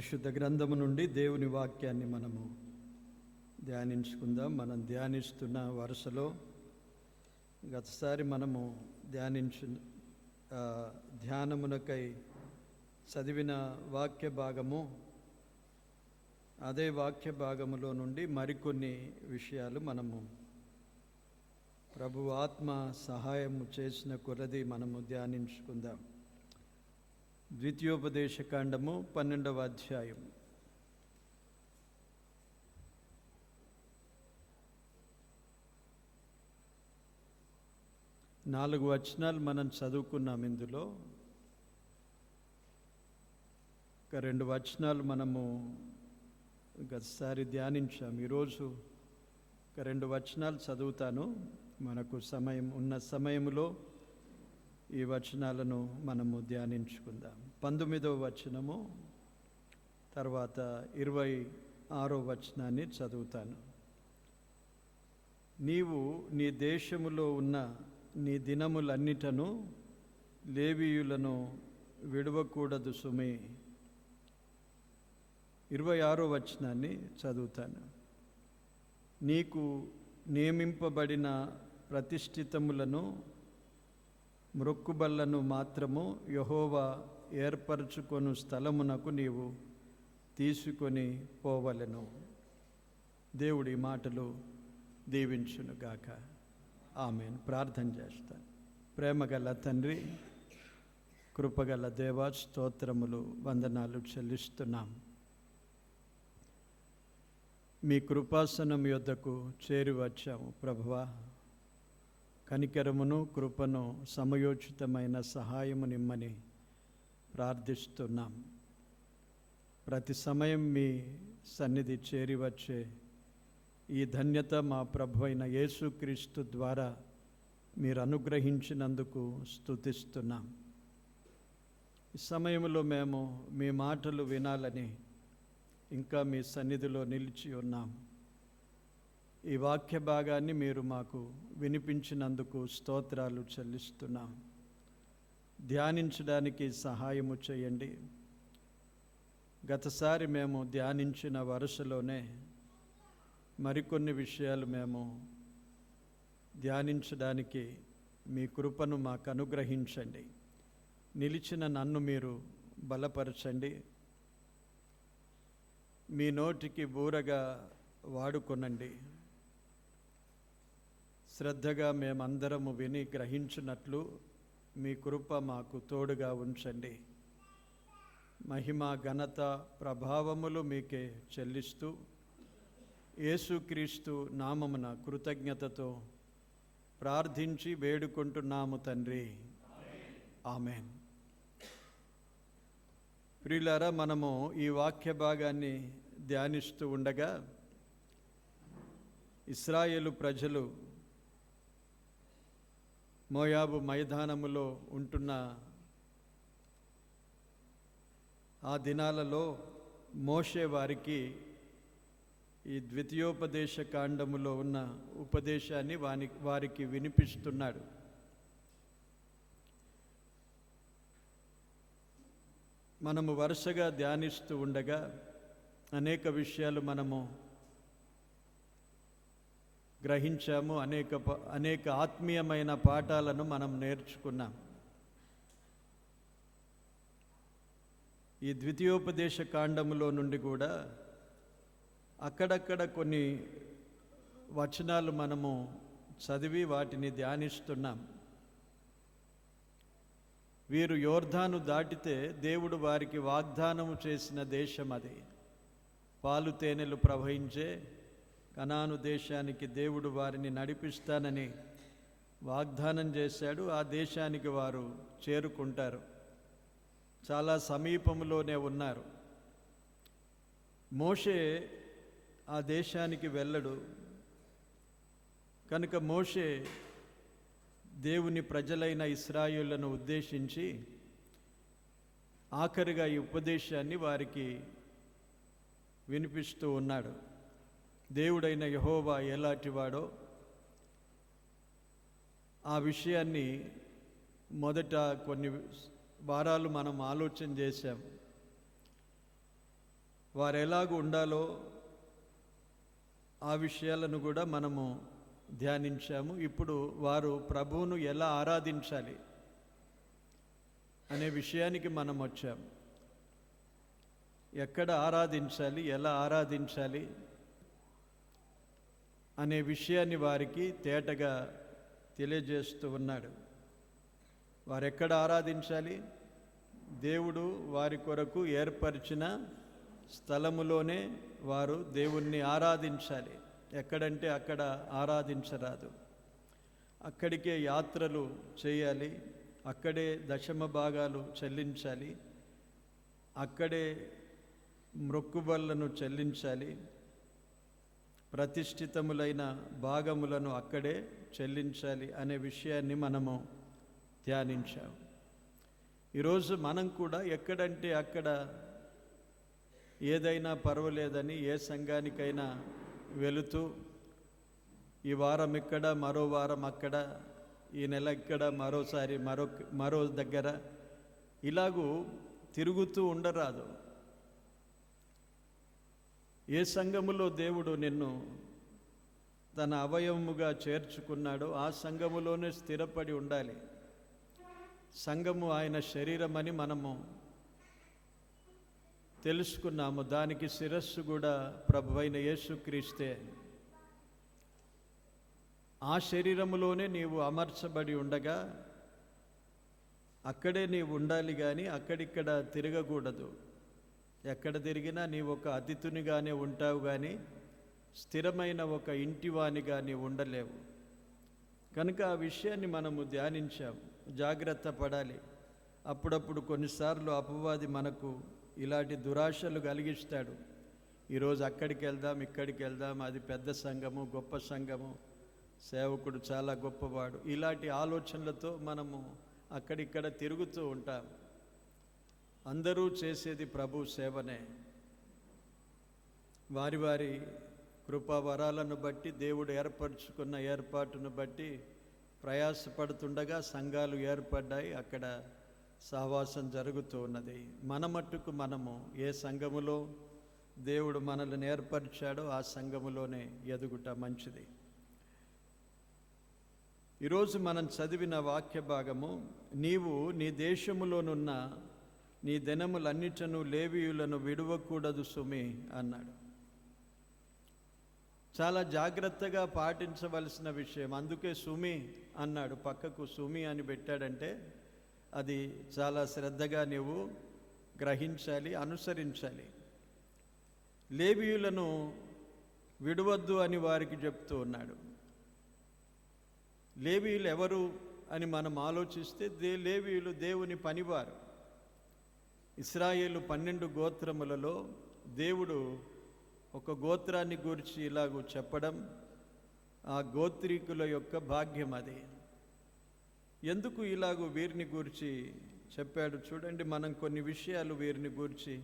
పరిశుద్ధ గ్రంథము నుండి దేవుని వాక్యాన్ని మనము ధ్యానించుకుందాం. మనం ధ్యానిస్తున్న వరుసలో గతసారి మనము ధ్యానమునకై చదివిన వాక్య భాగము, అదే వాక్య భాగములో నుండి మరికొన్ని విషయాలు మనము ప్రభు ఆత్మ సహాయము చేసిన కొలది మనము ధ్యానించుకుందాం. ద్వితీయోపదేశకాండము 12వ అధ్యాయం. నాలుగు వచనాలు మనం చదువుకున్నాం. ఇందులో ఒక 2 వచనాలు మనము గతసారి ధ్యానించాం. ఈరోజు ఒక 2 వచనాలు చదువుతాను. మనకు సమయం ఉన్న సమయంలో ఈ వచనాలను మనము ధ్యానించుకుందాం. 19వ వచనము తర్వాత 26వ వచనాన్ని చదువుతాను. నీవు నీ దేశములో ఉన్న నీ దినములన్నిటను లేవీయులను విడవకూడదు సుమి. 26వ వచనాన్ని చదువుతాను. నీకు నియమింపబడిన ప్రతిష్ఠితములను మ్రొక్కుబళ్లను మాత్రము యెహోవా ఏర్పరచుకొను స్థలమునకు నీవు తీసుకొని పోవలెను. దేవుడి మాటలు దీవించునుగాక. ఆమేన్. ప్రార్థన చేస్తాను. ప్రేమగల తండ్రి, కృపగల దేవా, స్తోత్రములు, వందనాలు చెల్లిస్తున్నాం. మీ కృపాసనం యొద్దకు చేరి వచ్చాము ప్రభువా. కనికరమును కృపను సమయోచితమైన సహాయము నిమ్మని ప్రార్థిస్తున్నాం. ప్రతి సమయం మీ సన్నిధి చేరి వచ్చే ఈ ధన్యత మా ప్రభు అయిన యేసుక్రీస్తు ద్వారా మీరు అనుగ్రహించినందుకు స్తుతిస్తున్నాం. ఈ సమయంలో మేము మీ మాటలు వినాలని ఇంకా మీ సన్నిధిలో నిలిచి ఉన్నాం. ఈ వాక్య భాగాన్ని మీరు మాకు వినిపించినందుకు స్తోత్రాలు చెల్లిస్తున్నాం. ధ్యానించడానికి సహాయము చేయండి. గతసారి మేము ధ్యానించిన వరుసలోనే మరికొన్ని విషయాలు మేము ధ్యానించడానికి మీ కృపను మాకు అనుగ్రహించండి. నిలిచిన నన్ను మీరు బలపరచండి. మీ నోటికి బూరగా వాడుకొనండి. శ్రద్ధగా మేమందరము విని గ్రహించినట్లు మీ కృప మాకు తోడుగా ఉంచండి. మహిమ, ఘనత, ప్రభావములు మీకే చెల్లిస్తూ యేసుక్రీస్తు నామమున కృతజ్ఞతతో ప్రార్థించి వేడుకుంటున్నాము తండ్రి. ఆమేన్. ప్రియులారా, మనము ఈ వాక్య భాగాన్ని ధ్యానిస్తూ ఉండగా ఇశ్రాయేలు ప్రజలు మోయాబు మైదానములో ఉంటున్న ఆ దినాలలో మోషే వారికి ఈ ద్వితీయోపదేశ కాండములో ఉన్న ఉపదేశాన్ని వారికి వినిపిస్తున్నాడు. మనము వరుసగా ధ్యానిస్తూ ఉండగా అనేక విషయాలు మనము గ్రహించాము. అనేక ఆత్మీయమైన పాఠాలను మనం నేర్చుకున్నాం. ఈ ద్వితీయోపదేశ కాండములో నుండి కూడా అక్కడక్కడ కొన్ని వచనాలు మనము చదివి వాటిని ధ్యానిస్తున్నాం. వీరు యోర్దాను దాటితే దేవుడు వారికి వాగ్దానము చేసిన దేశం అది. పాలు తేనెలు ప్రవహించే కనాను దేశానికి దేవుడు వారిని నడిపిస్తానని వాగ్దానం చేశాడు. ఆ దేశానికి వారు చేరుకుంటారు. చాలా సమీపంలోనే ఉన్నారు. మోషే ఆ దేశానికి వెళ్ళడు కనుక మోషే దేవుని ప్రజలైన ఇశ్రాయేలును ఉద్దేశించి ఆఖరిగా ఈ ఉపదేశాన్ని వారికి వినిపిస్తూ ఉన్నాడు. దేవుడైన యెహోవా ఎలాంటివాడో ఆ విషయాన్ని మొదట కొన్ని వారాలు మనం ఆలోచన చేశాం. వారు ఎలాగూ ఉండాలో ఆ విషయాలను కూడా మనము ధ్యానించాము. ఇప్పుడు వారు ప్రభువును ఎలా ఆరాధించాలి అనే విషయానికి మనం వచ్చాము. ఎక్కడ ఆరాధించాలి, ఎలా ఆరాధించాలి అనే విషయాన్ని వారికి తేటగా తెలియజేస్తూ ఉన్నాడు. వారెక్కడ ఆరాధించాలి? దేవుడు వారి కొరకు ఏర్పరిచిన స్థలములోనే వారు దేవుణ్ణి ఆరాధించాలి. ఎక్కడంటే అక్కడ ఆరాధించరాదు. అక్కడికే యాత్రలు చేయాలి, అక్కడే దశమ భాగాలు చెల్లించాలి, అక్కడే మ్రొక్కుబళ్లను చెల్లించాలి, ప్రతిష్ఠితములైన భాగములను అక్కడే చెల్లించాలి అనే విషయాన్ని మనము ధ్యానించాము. ఈరోజు మనం కూడా ఎక్కడంటే అక్కడ ఏదైనా పర్వాలేదని ఏ సంఘానికైనా వెళుతూ ఈ వారం ఇక్కడ, మరో వారం అక్కడ, ఈ నెల ఇక్కడ, మరోసారి మరో దగ్గర ఇలాగూ తిరుగుతూ ఉండరాదు. ఏ సంఘములో దేవుడు నిన్ను తన అవయవముగా చేర్చుకున్నాడో ఆ సంఘములోనే స్థిరపడి ఉండాలి. సంఘము ఆయన శరీరం అని మనము తెలుసుకున్నాము. దానికి శిరస్సు కూడా ప్రభువైన యేసుక్రీస్తే. ఆ శరీరములోనే నీవు అమర్చబడి ఉండగా అక్కడే నీవు ఉండాలి, కానీ అక్కడిక్కడ తిరగకూడదు. ఎక్కడ తిరిగినా నీవు ఒక అతిథునిగానే ఉంటావు, కానీ స్థిరమైన ఒక ఇంటివానిగా నీవు ఉండలేవు. కనుక ఆ విషయాన్ని మనము ధ్యానించాము. జాగ్రత్త పడాలి. అప్పుడప్పుడు కొన్నిసార్లు అపవాది మనకు ఇలాంటి దురాశలు కలిగిస్తాడు. ఈరోజు అక్కడికి వెళ్దాం, ఇక్కడికి వెళ్దాం, అది పెద్ద సంఘము, గొప్ప సంఘము, సేవకుడు చాలా గొప్పవాడు, ఇలాంటి ఆలోచనలతో మనము అక్కడిక్కడ తిరుగుతూ ఉంటాం. అందరూ చేసేది ప్రభు సేవనే. వారి వారి కృపావరాలను బట్టి, దేవుడు ఏర్పరచుకున్న ఏర్పాటును బట్టి ప్రయాసపడుతుండగా సంఘాలు ఏర్పడ్డాయి, అక్కడ సహవాసం జరుగుతూ ఉన్నది. మన మట్టుకు మనము ఏ సంఘములో దేవుడు మనల్ని ఏర్పరిచాడో ఆ సంఘములోనే ఎదుగుట మంచిది. ఈరోజు మనం చదివిన వాక్య భాగము, నీవు నీ దేశములోనున్న నీ దినములన్నిటను లేవీయులను విడువకూడదు సుమి అన్నాడు. చాలా జాగ్రత్తగా పాటించవలసిన విషయం. అందుకే సుమి అన్నాడు. పక్కకు సుమి అని పెట్టాడంటే అది చాలా శ్రద్ధగా నీవు గ్రహించాలి, అనుసరించాలి. లేవీయులను విడవద్దు అని వారికి చెప్తూ ఉన్నాడు. లేవీయులు ఎవరు అని మనం ఆలోచిస్తే లేవీయులు దేవుని పనివారు. ఇశ్రాయేలు 12 గోత్రములలో దేవుడు ఒక గోత్రాన్ని గురించి ఇలాగూ చెప్పడం ఆ గోత్రీకుల యొక్క భాగ్యం. అది ఎందుకు ఇలాగూ వీరిని గురించి చెప్పాడు చూడండి. మనం కొన్ని విషయాలు వీరిని గురించి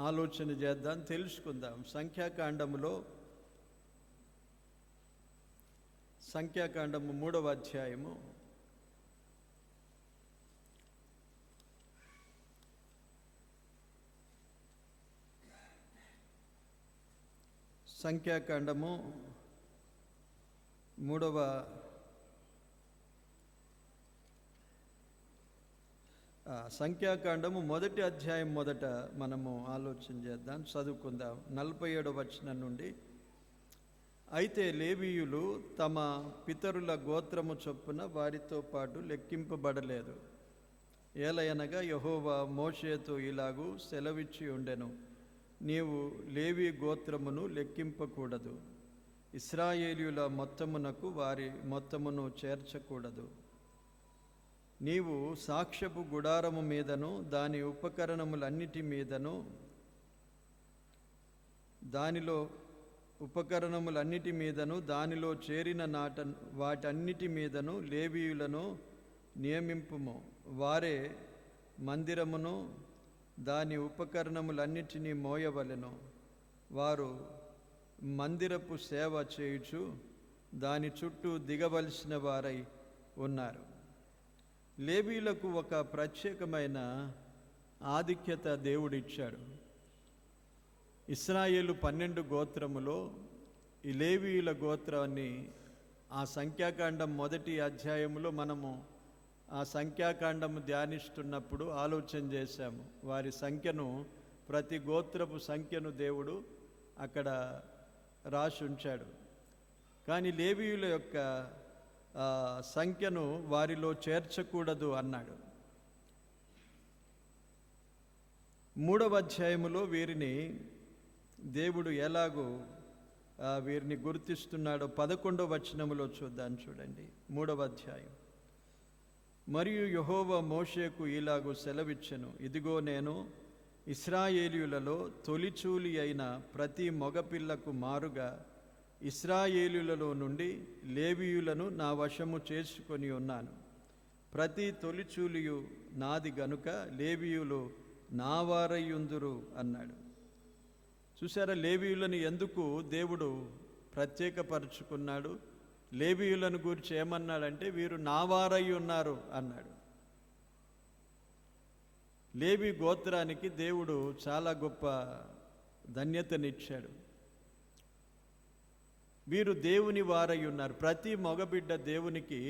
ఆలోచన చేద్దాం, తెలుసుకుందాం. సంఖ్యాకాండము 3వ అధ్యాయము సంఖ్యాకాండము 1వ అధ్యాయం మొదట మనము ఆలోచన చేద్దాం, చదువుకుందాం. 47వ వచనం నుండి. అయితే లేవీయులు తమ పితరుల గోత్రము చొప్పున వారితో పాటు లెక్కింపబడలేదు. ఏలయనగా యెహోవా మోషేతో ఇలాగూ సెలవిచ్చి ఉండెను, నీవు లేవీ గోత్రమును లెక్కింపకూడదు, ఇశ్రాయేలీయుల మొత్తమునకు వారి మొత్తమును చేర్చకూడదు. నీవు సాక్ష్యపు గుడారము మీదను దాని ఉపకరణములన్నిటి మీదను దానిలో చేరిన వాటన్నిటి మీదను లేవీయులను నియమింపుము. వారే మందిరమును దాని ఉపకరణములన్నిటినీ మోయవలెను. వారు మందిరపు సేవ చేయుచు దాని చుట్టూ దిగవలసిన వారై ఉన్నారు. లేవీయులకు ఒక ప్రత్యేకమైన ఆధిక్యత దేవుడిచ్చాడు. ఇశ్రాయేలు 12 గోత్రములో ఈ లేవీయుల గోత్రాన్ని ఆ సంఖ్యాకాండం 1వ అధ్యాయంలో మనము ఆ సంఖ్యాకాండము ధ్యానిస్తున్నప్పుడు ఆలోచన చేశాము. వారి సంఖ్యను, ప్రతి గోత్రపు సంఖ్యను దేవుడు అక్కడ రాసి ఉంచాడు. కానీ లేవీయుల యొక్క సంఖ్యను వారిలో చేర్చకూడదు అన్నాడు. 3వ అధ్యాయములో వీరిని దేవుడు ఎలాగూ వీరిని గుర్తిస్తున్నాడో 11వ వచనములో చూద్దాం. చూడండి, 3వ అధ్యాయం. మరియు యెహోవా మోషేకు ఇలాగూ సెలవిచ్చెను, ఇదిగో నేను ఇశ్రాయేలీయులలో తొలిచూలి అయిన ప్రతి మగపిల్లకు మారుగా ఇశ్రాయేలీయులలో నుండి లేవీయులను నా వశము చేసుకొని ఉన్నాను. ప్రతి తొలిచూలియు నాది గనుక లేవీయులు నా వారయ్యుందురు అన్నాడు. చూసారా, లేవీయులను ఎందుకు దేవుడు ప్రత్యేకపరుచుకున్నాడు? లేవీయులను గురించి ఏమన్నాడంటే, వీరు నా వారై ఉన్నారు అన్నాడు. లేవి గోత్రానికి దేవుడు చాలా గొప్ప ధన్యతనిచ్చాడు. వీరు దేవుని వారై ఉన్నారు. ప్రతి మగబిడ్డ దేవునికి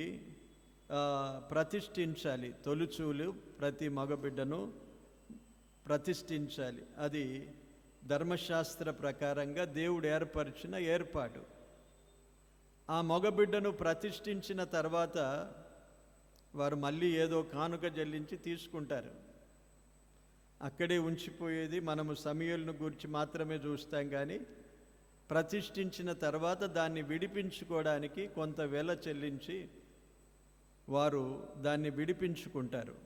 ప్రతిష్ఠించాలి. తొలిచూలు ప్రతి మగబిడ్డను ప్రతిష్ఠించాలి. అది ధర్మశాస్త్ర ప్రకారంగా దేవుడు ఏర్పరిచిన ఏర్పాటు. ఆ మగబిడ్డను ప్రతిష్ఠించిన తర్వాత వారు మళ్ళీ ఏదో కానుక చెల్లించి తీసుకుంటారు. అక్కడే ఉంచిపోయేది మనము సమూయేలును గురించి మాత్రమే చూస్తాం. కానీ ప్రతిష్ఠించిన తర్వాత దాన్ని విడిపించుకోవడానికి కొంత వెల చెల్లించి వారు దాన్ని విడిపించుకుంటారు.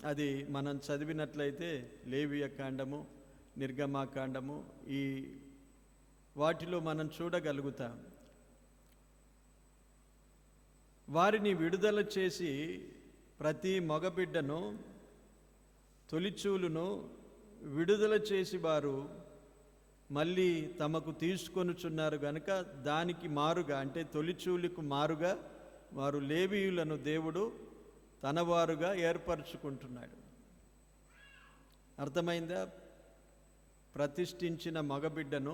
అది మనం చదివినట్లయితే లేవియ కాండము, నిర్గమాకాండము, ఈ వాటిలో మనం చూడగలుగుతాం. వారిని విడుదల చేసి ప్రతి మగబిడ్డను, తొలిచూలును విడుదల చేసి వారు మళ్ళీ తమకు తీసుకొనుచున్నారు గనుక దానికి మారుగా, అంటే తొలిచూలుకు మారుగా వారు లేవీయులను దేవుడు తనవారుగా ఏర్పరచుకుంటున్నాడు. అర్థమైందా? ప్రతిష్ఠించిన మగబిడ్డను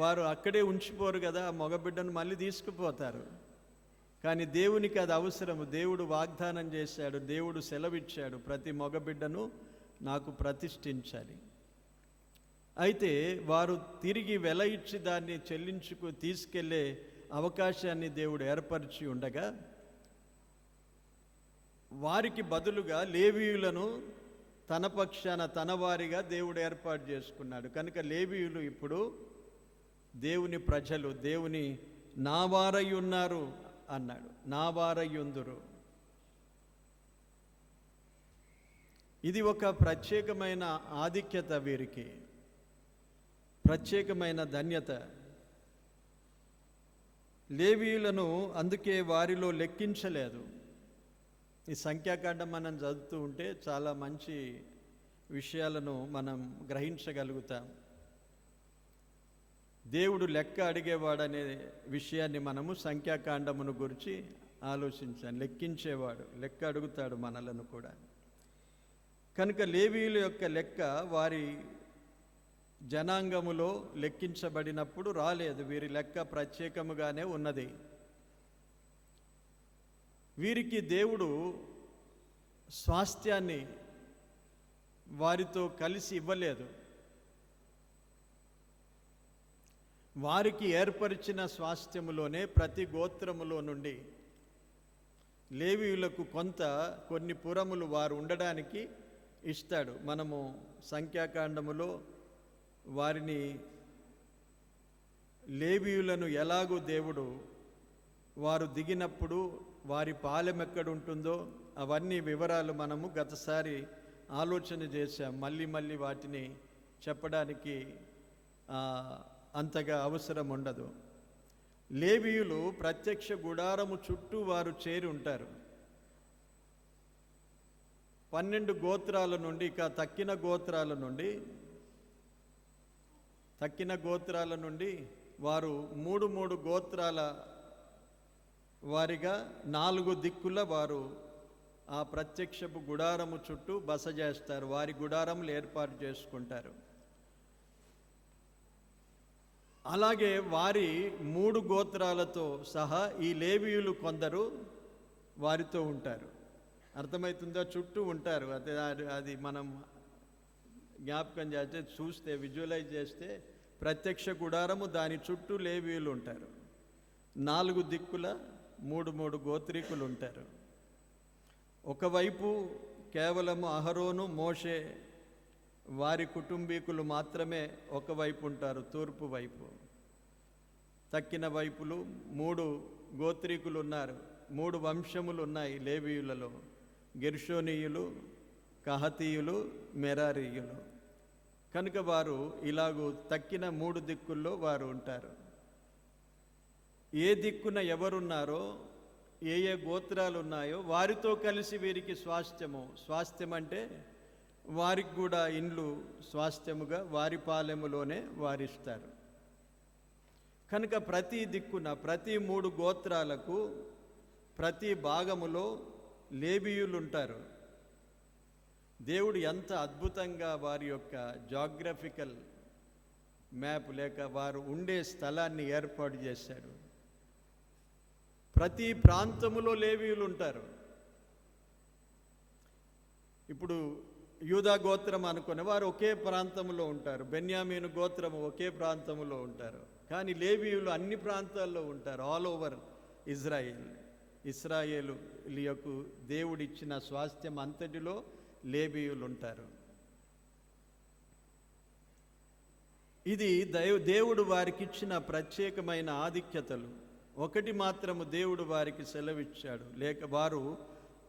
వారు అక్కడే ఉంచిపోరు కదా, ఆ మగబిడ్డను మళ్ళీ తీసుకుపోతారు. కానీ దేవునికి అది అవసరము. దేవుడు వాగ్దానం చేశాడు, దేవుడు సెలవిచ్చాడు, ప్రతి మగబిడ్డను నాకు ప్రతిష్ఠించాలి. అయితే వారు తిరిగి వెల ఇచ్చి దాన్ని తీసుకెళ్లే అవకాశాన్ని దేవుడు ఏర్పరిచి ఉండగా, వారికి బదులుగా లేవీయులను తన పక్షాన తన వారిగా దేవుడు ఏర్పాటు చేసుకున్నాడు. కనుక లేవీయులు ఇప్పుడు దేవుని ప్రజలు, దేవుని నా వారై ఉన్నారు అన్నాడు. నా వారయ్యుందురు. ఇది ఒక ప్రత్యేకమైన ఆధిక్యత, వీరికి ప్రత్యేకమైన ధన్యత. లేవీయులను అందుకే వారిలో లెక్కించలేదు. ఈ సంఖ్యాకాండం మనం చదువుతూ ఉంటే చాలా మంచి విషయాలను మనం గ్రహించగలుగుతాం. దేవుడు లెక్క అడిగేవాడనే విషయాన్ని మనము సంఖ్యాకాండమును గురించి ఆలోచించాం. లెక్కించేవాడు, లెక్క అడుగుతాడు మనలను కూడా. కనుక లేవీయుల యొక్క లెక్క వారి జనాంగములో లెక్కించబడినప్పుడు రాలేదు. వీరి లెక్క ప్రత్యేకముగానే ఉన్నది. వీరికి దేవుడు స్వాస్థ్యాన్ని వారితో కలిసి ఇవ్వలేదు. వారికి ఏర్పరిచిన స్వాస్థ్యములోనే ప్రతి గోత్రములో నుండి లేవీయులకు కొన్ని పురములు వారు ఉండడానికి ఇస్తాడు. మనము సంఖ్యాకాండములో వారిని, లేవీయులను ఎలాగూ దేవుడు వారు దిగినప్పుడు వారి పాలెం ఎక్కడుంటుందో అవన్నీ వివరాలు మనము గతసారి ఆలోచన చేశాం. మళ్ళీ వాటిని చెప్పడానికి అంతగా అవసరం ఉండదు. లేవీయులు ప్రత్యక్ష గుడారము చుట్టూ వారు చేరి ఉంటారు. 12 గోత్రాల నుండి, ఇక తక్కిన గోత్రాల నుండి వారు 3 గోత్రాల వారిగా 4 దిక్కుల వారు ఆ ప్రత్యక్షపు గుడారము చుట్టూ బస చేస్తారు. వారి గుడారములు ఏర్పాటు చేసుకుంటారు. అలాగే వారి 3 గోత్రాలతో సహా ఈ లేవీయులు కొందరు వారితో ఉంటారు. అర్థమవుతుందా? చుట్టూ ఉంటారు. అది మనం జ్ఞాపకం చేస్తే, చూస్తే, విజువలైజ్ చేస్తే ప్రత్యక్ష గుడారము, దాని చుట్టూ లేవీయులు ఉంటారు. 4 దిక్కుల 3 గోత్రీకులు ఉంటారు. ఒకవైపు కేవలము అహరోను, మోషే వారి కుటుంబీకులు మాత్రమే ఒకవైపు ఉంటారు, తూర్పు వైపు. తక్కిన వైపులు 3 గోత్రీకులు ఉన్నారు. 3 వంశములు ఉన్నాయి లేవీయులలో: గెర్షోనీయులు, కహతీయులు, మెరారీయులు. కనుక వారు ఇలాగూ తక్కిన 3 దిక్కుల్లో వారు ఉంటారు. ఏ దిక్కున ఎవరున్నారో, ఏ ఏ గోత్రాలు ఉన్నాయో వారితో కలిసి వీరికి స్వాస్థ్యం అంటే వారికి కూడా ఇండ్లు స్వాస్థ్యముగా వారి పాలెములోనే వారిస్తారు. కనుక ప్రతి దిక్కున, ప్రతి 3 గోత్రాలకు ప్రతి భాగములో లేవీయులు ఉంటారు. దేవుడు ఎంత అద్భుతంగా వారి యొక్క జాగ్రఫికల్ మ్యాప్, లేక వారు ఉండే స్థలాన్ని ఏర్పాటు చేశాడు. ప్రతి ప్రాంతములో లేవీయులు ఉంటారు. ఇప్పుడు యూదా గోత్రం అనుకునే వారు ఒకే ప్రాంతంలో ఉంటారు, బెన్యామీను గోత్రము ఒకే ప్రాంతంలో ఉంటారు. కానీ లేవీయులు అన్ని ప్రాంతాల్లో ఉంటారు, ఆల్ ఓవర్ ఇస్రాయేలులకు దేవుడిచ్చిన స్వాస్థ్యం అంతటిలో లేవీయులు ఉంటారు. ఇది దేవుడు వారికి ఇచ్చిన ప్రత్యేకమైన ఆధిక్యతలు. ఒకటి మాత్రము దేవుడు వారికి సెలవిచ్చాడు, లేక వారు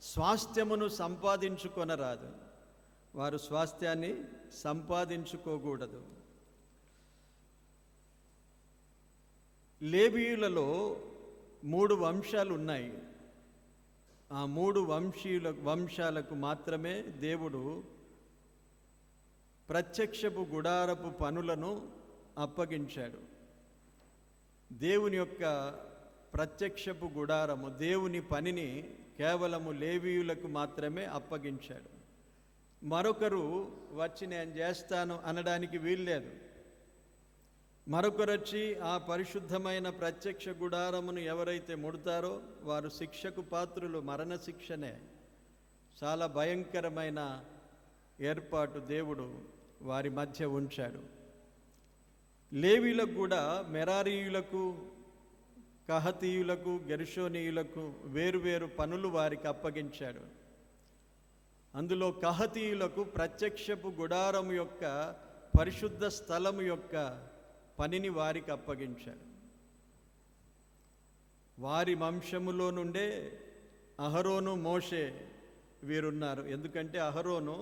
స్వాస్థ్యమును సంపాదించుకొనరాదు, వారు స్వాస్థ్యాన్ని సంపాదించుకోకూడదు. లేవీయులలో 3 వంశాలు ఉన్నాయి. ఆ 3 వంశాలకు మాత్రమే దేవుడు ప్రత్యక్షపు గుడారపు పనులను అప్పగించాడు. దేవుని యొక్క ప్రత్యక్షపు గుడారము, దేవుని పనిని కేవలము లేవీయులకు మాత్రమే అప్పగించాడు. మరొకరు వచ్చి నేను చేస్తాను అనడానికి వీల్లేదు. మరొకరు వచ్చి ఆ పరిశుద్ధమైన ప్రత్యక్ష గుడారమును ఎవరైతే ముడతారో వారు శిక్షకు పాత్రులు, మరణశిక్షనే. చాలా భయంకరమైన ఏర్పాటు దేవుడు వారి మధ్య ఉంచాడు. లేవీయులకు కూడా, మెరారీయులకు, కహతీయులకు, గెర్షోనీయులకు వేరువేరు పనులు వారికి అప్పగించాడు. అందులో కహతీయులకు ప్రత్యక్షపు గుడారం యొక్క పరిశుద్ధ స్థలము యొక్క పనిని వారికి అప్పగించాడు. వారి వంశములో నుండే అహరోను, మోషే వీరున్నారు. ఎందుకంటే అహరోను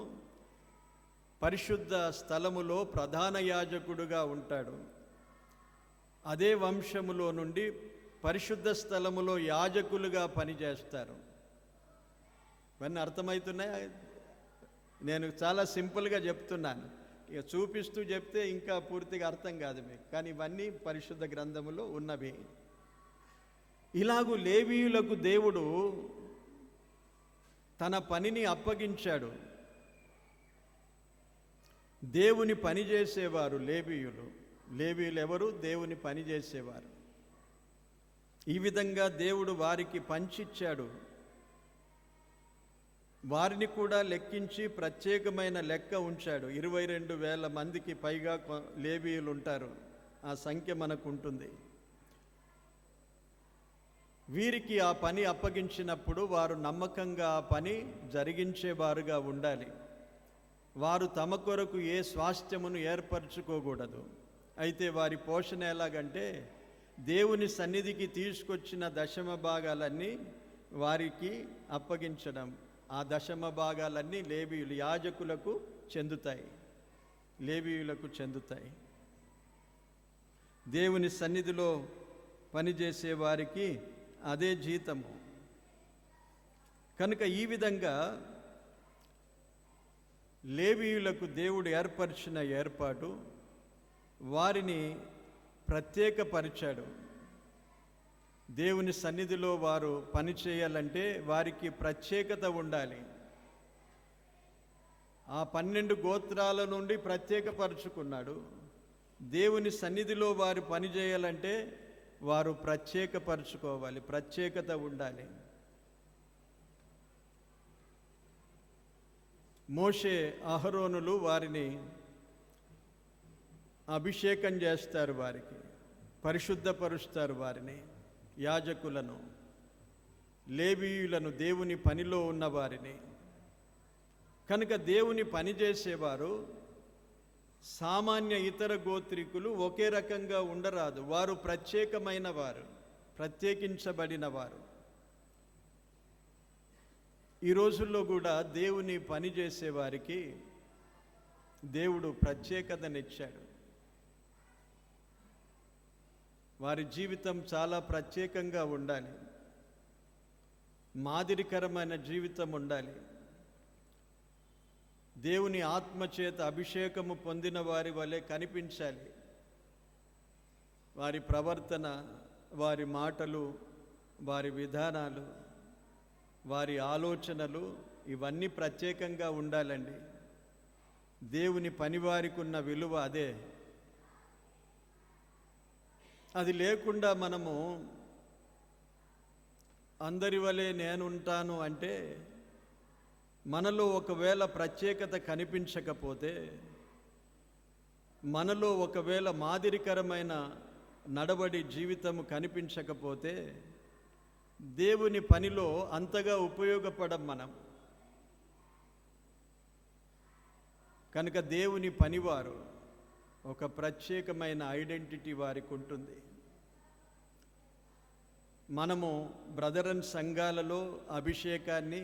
పరిశుద్ధ స్థలములో ప్రధాన యాజకుడుగా ఉంటాడు. అదే వంశములో నుండి పరిశుద్ధ స్థలములో యాజకులుగా పనిచేస్తారు. ఇవన్నీ అర్థమవుతున్నాయి. నేను చాలా సింపుల్గా చెప్తున్నాను, ఇక చూపిస్తూ చెప్తే ఇంకా పూర్తిగా అర్థం కాదు మీకు. కానీ ఇవన్నీ పరిశుద్ధ గ్రంథములో ఉన్నవి. ఇలాగూ లేవీయులకు దేవుడు తన పనిని అప్పగించాడు. దేవుని పని చేసేవారు లేవీయులు. లేవీయులు ఎవరు? దేవుని పని చేసేవారు. ఈ విధంగా దేవుడు వారికి పంచిచ్చాడు. వారిని కూడా లెక్కించి ప్రత్యేకమైన లెక్క ఉంచాడు. 22,000 మందికి పైగా లేవీయులు ఉంటారు. ఆ సంఖ్య మనకు ఉంటుంది. వీరికి ఆ పని అప్పగించినప్పుడు వారు నమ్మకంగా ఆ పని జరిగించేవారుగా ఉండాలి. వారు తమ కొరకు ఏ స్వాస్థ్యమును ఏర్పరచుకోకూడదు. అయితే వారి పోషణ ఎలాగంటే, దేవుని సన్నిధికి తీసుకొచ్చిన దశమ భాగాలన్నీ వారికి అప్పగించడం. ఆ దశమ భాగాలన్నీ లేవీయులు, యాజకులకు చెందుతాయి, లేవీయులకు చెందుతాయి. దేవుని సన్నిధిలో పనిచేసే వారికి అదే జీతము. కనుక ఈ విధంగా లేవీయులకు దేవుడు ఏర్పరిచిన ఏర్పాటు, వారిని ప్రత్యేకపరిచాడు. దేవుని సన్నిధిలో వారు పని చేయాలంటే వారికి ప్రత్యేకత ఉండాలి. ఆ 12 గోత్రాల నుండి ప్రత్యేకపరుచుకున్నాడు. దేవుని సన్నిధిలో వారు పనిచేయాలంటే వారు ప్రత్యేకపరచుకోవాలి, ప్రత్యేకత ఉండాలి. మోషే అహరోనులు వారిని అభిషేకం చేస్తారు, వారికి పరిశుద్ధపరుస్తారు, వారిని యాజకులను, లేవీయులను, దేవుని పనిలో ఉన్న వారిని. కనుక దేవుని పని చేసేవారు సామాన్య ఇతర గోత్రికులు ఒకే రకంగా ఉండరాదు. వారు ప్రత్యేకమైన వారు, ప్రత్యేకించబడిన వారు. ఈ రోజుల్లో కూడా దేవుని పని చేసేవారికి దేవుడు ప్రత్యేకతనిచ్చాడు. వారి జీవితం చాలా ప్రత్యేకంగా ఉండాలి, మాదిరికరమైన జీవితం ఉండాలి. దేవుని ఆత్మచేత అభిషేకము పొందిన వారి వలె కనిపించాలి. వారి ప్రవర్తన, వారి మాటలు, వారి విధానాలు, వారి ఆలోచనలు ఇవన్నీ ప్రత్యేకంగా ఉండాలండి. దేవుని పనివారికి ఉన్న విలువ అదే. అది లేకుండా మనము అందరి వలె నేనుంటాను అంటే, మనలో ఒకవేళ ప్రత్యేకత కనిపించకపోతే, మనలో ఒకవేళ మాదిరికరమైన నడవడి జీవితము కనిపించకపోతే, దేవుని పనిలో అంతగా ఉపయోగపడం మనం. కనుక దేవుని పనివారు ఒక ప్రత్యేకమైన ఐడెంటిటీ వారికి ఉంటుంది. మనము బ్రదర్ అండ్ సంఘాలలో అభిషేకాన్ని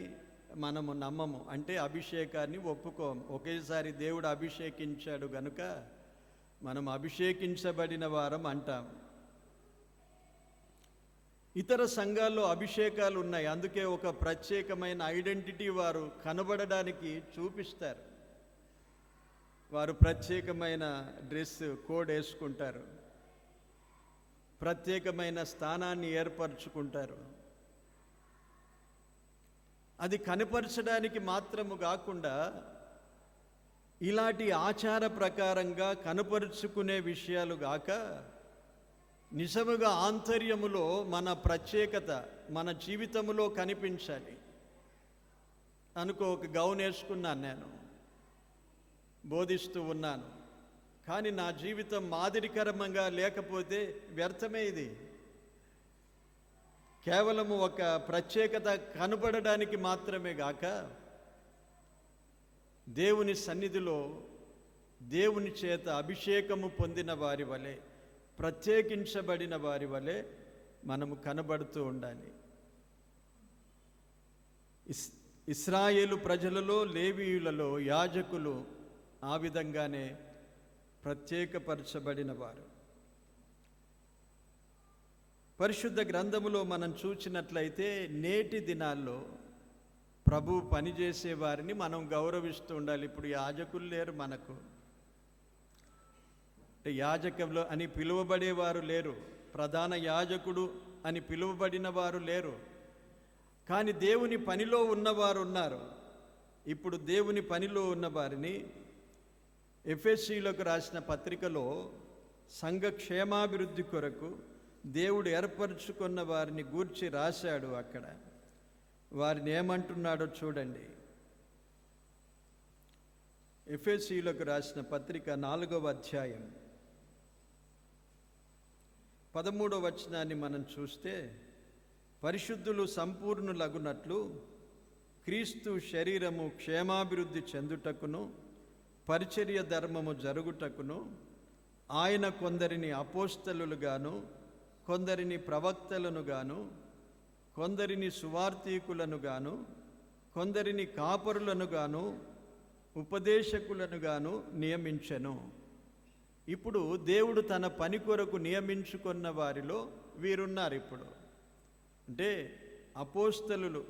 మనము నమ్మము, అంటే అభిషేకాన్ని ఒప్పుకోము. ఒకేసారి దేవుడు అభిషేకించాడు గనుక మనం అభిషేకించబడిన వారం అంటాం. ఇతర సంఘాల్లో అభిషేకాలు ఉన్నాయి, అందుకే ఒక ప్రత్యేకమైన ఐడెంటిటీ వారు కనబడడానికి చూపిస్తారు. వారు ప్రత్యేకమైన డ్రెస్ కోడ్ వేసుకుంటారు, ప్రత్యేకమైన స్థానాన్ని ఏర్పరచుకుంటారు. అది కనపరచడానికి మాత్రము కాకుండా ఇలాంటి ఆచార ప్రకారంగా కనపరుచుకునే విషయాలు గాక, నిజముగా ఆంతర్యములో మన ప్రత్యేకత మన జీవితములో కనిపించాలి. అనుకో, ఒక గౌన్ వేసుకున్నాను, నేను బోధిస్తూ ఉన్నాను, కానీ నా జీవితం మాదిరికరంగా లేకపోతే వ్యర్థమే. ఇది కేవలము ఒక ప్రత్యేకత కనపడడానికి మాత్రమే గాక, దేవుని సన్నిధిలో దేవుని చేత అభిషేకము పొందిన వారి వలె, ప్రత్యేకించబడిన వారి వలె మనము కనబడుతూ ఉండాలి. ఇశ్రాయేలు ప్రజలలో, లేవీయులలో యాజకులు ఆ విధంగానే ప్రత్యేకపరచబడిన వారు. పరిశుద్ధ గ్రంథములో మనం చూసినట్లయితే నేటి దినాల్లో ప్రభు పనిచేసే వారిని మనం గౌరవిస్తూ ఉండాలి. ఇప్పుడు యాజకులు లేరు మనకు, అంటే యాజకులు అని పిలువబడేవారు లేరు, ప్రధాన యాజకుడు అని పిలువబడిన వారు లేరు. కానీ దేవుని పనిలో ఉన్నవారు ఉన్నారు. ఇప్పుడు దేవుని పనిలో ఉన్న వారిని ఎఫెసీయులకు రాసిన పత్రికలో సంఘ క్షేమాభివృద్ధి కొరకు దేవుడు ఏర్పరచుకున్న వారిని గూర్చి రాశాడు. అక్కడ వారిని ఏమంటున్నాడో చూడండి. ఎఫెసీయులకు రాసిన పత్రిక 4వ అధ్యాయం 13వ వచనాన్ని మనం చూస్తే, పరిశుద్ధులు సంపూర్ణులగునట్లు క్రీస్తు శరీరము క్షేమాభివృద్ధి చెందుటకును పరిచర్య ధర్మము జరుగుటకును ఆయన కొందరిని అపోస్తలులుగాను, కొందరిని ప్రవక్తలను గాను, కొందరిని సువార్తీకులను గాను, కొందరిని కాపరులను గాను, ఉపదేశకులను గాను నియమించెను. ఇప్పుడు దేవుడు తన పని కొరకు నియమించుకున్న వారిలో వీరున్నారు. ఇప్పుడు అంటే అపోస్తలులు,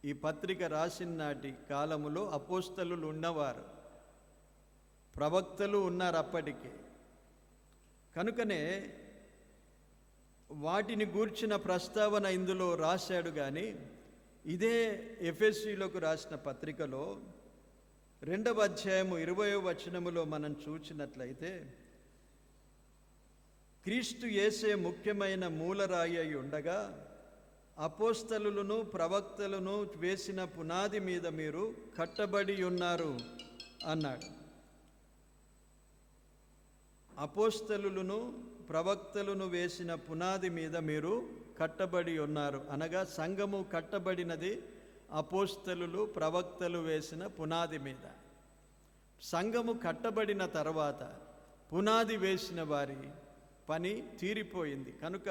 ఈ పత్రిక రాసిన నాటి కాలములో అపోస్తలులు ఉన్నవారు, ప్రవక్తలు ఉన్నారు అప్పటికి. కనుకనే వాటిని గూర్చిన ప్రస్తావన ఇందులో రాశాడు. కానీ ఇదే ఎఫెసీయులకు రాసిన పత్రికలో 2వ అధ్యాయము 20వ వచనములో మనం చూచినట్లయితే, క్రీస్తు యేసే ముఖ్యమైన మూలరాయి అయి ఉండగా అపోస్తలులను ప్రవక్తలను వేసిన పునాది మీద మీరు కట్టబడి ఉన్నారు అన్నాడు. అపోస్తలులను ప్రవక్తలను వేసిన పునాది మీద మీరు కట్టబడి ఉన్నారు అనగా సంఘము కట్టబడినది అపోస్తలులు ప్రవక్తలు వేసిన పునాది మీద. సంఘము కట్టబడిన తర్వాత పునాది వేసిన వారి పని తీరిపోయింది కనుక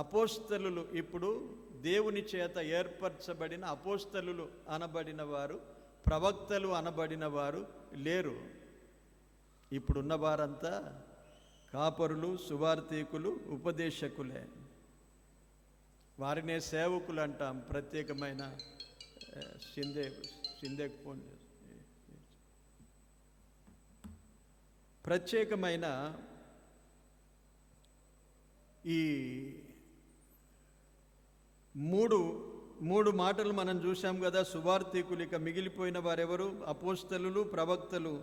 అపోస్తలులు ఇప్పుడు దేవుని చేత ఏర్పరచబడిన అపోస్తలులు అనబడిన వారు, ప్రవక్తలు అనబడిన వారు లేరు. ఇప్పుడున్న వారంతా కాపరులు, సువార్తీకులు, ఉపదేశకులే. వారినే సేవకులు అంటాం. ప్రత్యేకమైన ప్రత్యేకమైన ఈ మూడు మాటలు మనం చూసాం కదా. సువార్తీకులు, ఇక మిగిలిపోయిన వారెవరు? అపోస్తలులు, ప్రవక్తలు,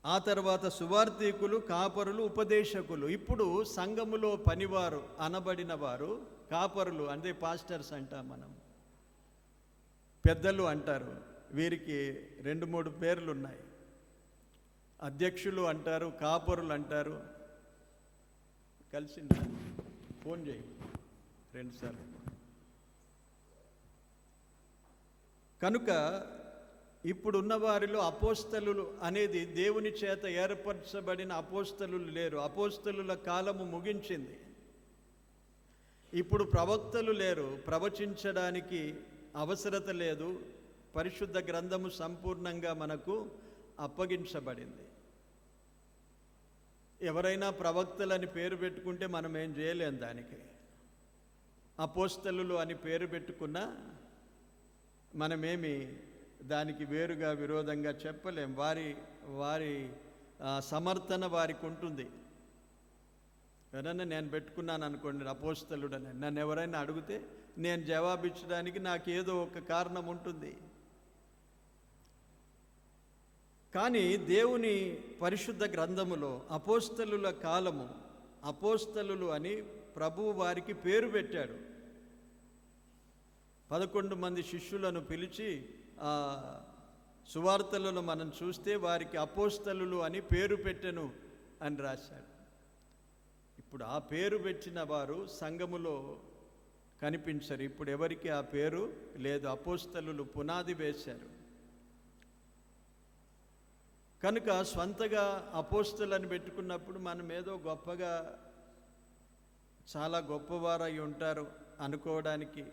ఆ తర్వాత సువార్తీకులు, కాపరులు, ఉపదేశకులు. ఇప్పుడు సంఘములో పనివారు అనబడిన వారు కాపరులు, అంటే పాస్టర్స్ అంటాం మనం, పెద్దలు అంటారు. వీరికి 2-3 పేర్లు ఉన్నాయి. అధ్యక్షులు అంటారు, కాపరులు అంటారు. కలిసి ఫోన్ చేయి 2 సార్లు. కనుక ఇప్పుడున్న వారిలో అపోస్తలులు అనేది దేవుని చేత ఏర్పరచబడిన అపోస్తలులు లేరు. అపోస్తలుల కాలము ముగించింది. ఇప్పుడు ప్రవక్తలు లేరు. ప్రవచించడానికి అవసరత లేదు. పరిశుద్ధ గ్రంథము సంపూర్ణంగా మనకు అప్పగించబడింది. ఎవరైనా ప్రవక్తలని పేరు పెట్టుకుంటే మనం ఏం చేయలేం. దానికి అపోస్తలులు అని పేరు పెట్టుకున్నా మనమేమి దానికి వేరుగా విరోధంగా చెప్పలేం. వారి సమర్థన వారికి ఉంటుంది. ఎవరైనా నేను పెట్టుకున్నాను అనుకోండి అపోస్తలుడని, నన్ను ఎవరైనా అడిగితే నేను జవాబిచ్చడానికి నాకు ఏదో ఒక కారణం ఉంటుంది. కానీ దేవుని పరిశుద్ధ గ్రంథములో అపోస్తలుల కాలము, అపోస్తలులు అని ప్రభువు వారికి పేరు పెట్టాడు. 11 మంది శిష్యులను పిలిచి సువార్తలను మనం చూస్తే వారికి అపోస్తలులు అని పేరు పెట్టెను అని రాశాడు. ఇప్పుడు ఆ పేరు పెట్టిన వారు సంఘములో కనిపించరు. ఇప్పుడు ఎవరికి ఆ పేరు లేదు. అపోస్తలులు పునాది వేశారు కనుక స్వంతగా అపోస్తలని పెట్టుకున్నప్పుడు మనం ఏదో గొప్పగా చాలా గొప్పవారై ఉంటారు అనుకోవడానికి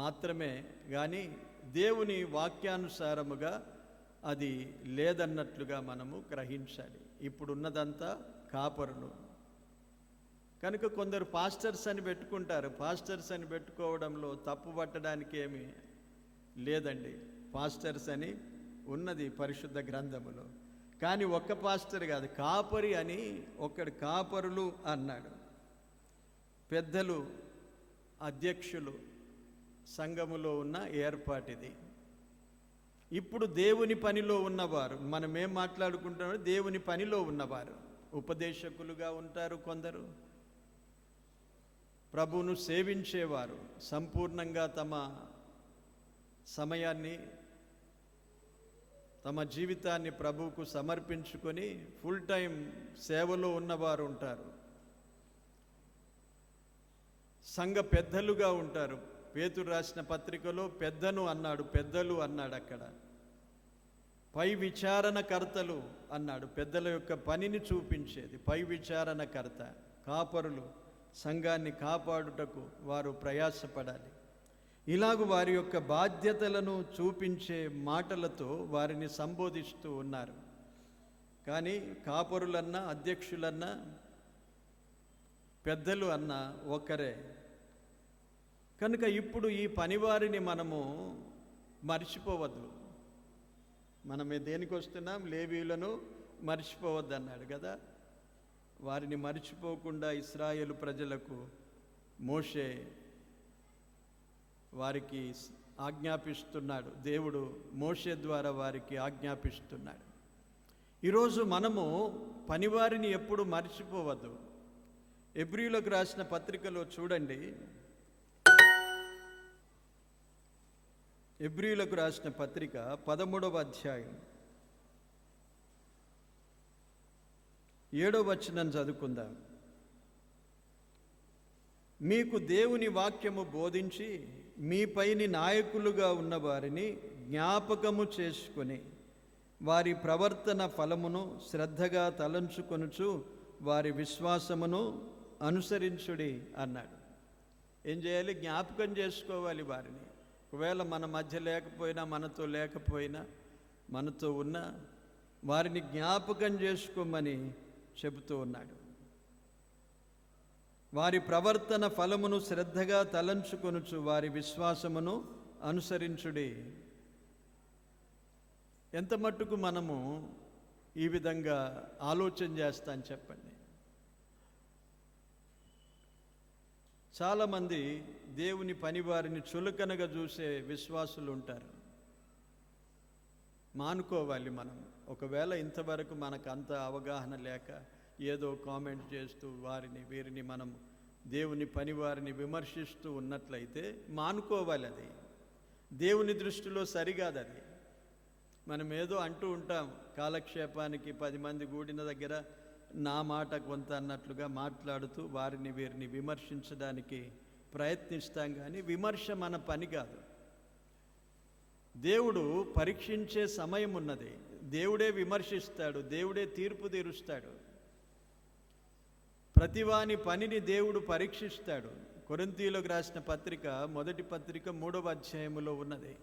మాత్రమే, కానీ దేవుని వాక్యానుసారముగా అది లేదన్నట్లుగా మనము గ్రహించాలి. ఇప్పుడున్నదంతా కాపరులు కనుక కొందరు పాస్టర్స్ అని పెట్టుకుంటారు. పాస్టర్స్ అని పెట్టుకోవడంలో తప్పు పట్టడానికి ఏమీ లేదండి. పాస్టర్స్ అని ఉన్నది పరిశుద్ధ గ్రంథములో. కానీ ఒక్క పాస్టర్ కాదు, కాపరి అని ఒక్కడు కాపరులు అన్నాడు. పెద్దలు, అధ్యక్షులు సంఘములో ఉన్న ఏర్పాటిది. ఇప్పుడు దేవుని పనిలో ఉన్నవారు, మనం ఏం మాట్లాడుకుంటున్నామో దేవుని పనిలో ఉన్నవారు ఉపదేశకులుగా ఉంటారు. కొందరు ప్రభువును సేవించేవారు, సంపూర్ణంగా తమ సమయాన్ని, తమ జీవితాన్ని ప్రభువుకు సమర్పించుకొని ఫుల్ టైం సేవలో ఉన్నవారు ఉంటారు. సంఘ పెద్దలుగా ఉంటారు. పేతురు రాసిన పత్రికలో పెద్దను అన్నాడు, పెద్దలు అన్నాడు. అక్కడ పై విచారణకర్తలు అన్నాడు. పెద్దల యొక్క పనిని చూపించేది పై విచారణకర్త. కాపరులు సంఘాన్ని కాపాడుటకు వారు ప్రయాసపడాలి. ఇలాగూ వారి యొక్క బాధ్యతలను చూపించే మాటలతో వారిని సంబోధిస్తూ ఉన్నారు. కానీ కాపరులన్నా, అధ్యక్షులన్నా, పెద్దలు అన్నా ఒక్కరే. కనుక ఇప్పుడు ఈ పనివారిని మనము మర్చిపోవద్దు. మనమే దేనికి వస్తున్నాం? లేవీయులను మర్చిపోవద్దు అన్నాడు కదా. వారిని మర్చిపోకుండా ఇశ్రాయేలు ప్రజలకు మోషే వారికి ఆజ్ఞాపిస్తున్నాడు. దేవుడు మోషే ద్వారా వారికి ఆజ్ఞాపిస్తున్నాడు. ఈరోజు మనము పనివారిని ఎప్పుడు మర్చిపోవద్దు. హెబ్రీయులకు రాసిన పత్రికలో చూడండి, హెబ్రీయులకు రాసిన పత్రిక 13వ అధ్యాయం 7వ వచనం చదువుకుందాం. మీకు దేవుని వాక్యము బోధించి మీపైని నాయకులుగా ఉన్న వారిని జ్ఞాపకము చేసుకొని వారి ప్రవర్తన ఫలమును శ్రద్ధగా తలంచుకొనుచు వారి విశ్వాసమును అనుసరించుడి అన్నాడు. ఏం చేయాలి? జ్ఞాపకం చేసుకోవాలి వారిని. ఒకవేళ మన మధ్య లేకపోయినా, మనతో లేకపోయినా, మనతో ఉన్న వారిని జ్ఞాపకం చేసుకోమని చెబుతూ ఉన్నాడు. వారి ప్రవర్తన ఫలమును శ్రద్ధగా తలంచుకొనుచు వారి విశ్వాసమును అనుసరించుడి. ఎంత మట్టుకు మనము ఈ విధంగా ఆలోచన చేస్తాం చెప్పండి? చాలామంది దేవుని పని వారిని చులకనగా చూసే విశ్వాసులు ఉంటారు. మానుకోవాలి మనం. ఒకవేళ ఇంతవరకు మనకు అంత అవగాహన లేక ఏదో కామెంట్ చేస్తూ వారిని వీరిని మనం దేవుని పని వారిని విమర్శిస్తూ ఉన్నట్లయితే మానుకోవాలి. అది దేవుని దృష్టిలో సరికాదు. అది మనం ఏదో అంటూ ఉంటాం కాలక్షేపానికి, 10 మంది కూడిన దగ్గర నా మాట కొంత అన్నట్లుగా మాట్లాడుతూ వారిని వీరిని విమర్శించడానికి ప్రయత్నిస్తాం. కానీ విమర్శ మన పని కాదు. దేవుడు పరీక్షించే సమయం ఉన్నది. దేవుడే విమర్శిస్తాడు, దేవుడే తీర్పు తీరుస్తాడు. ప్రతివాని పనిని దేవుడు పరీక్షిస్తాడు. కొరింథీయులకు రాసిన పత్రిక, మొదటి పత్రిక 3వ అధ్యాయములో ఉన్నది.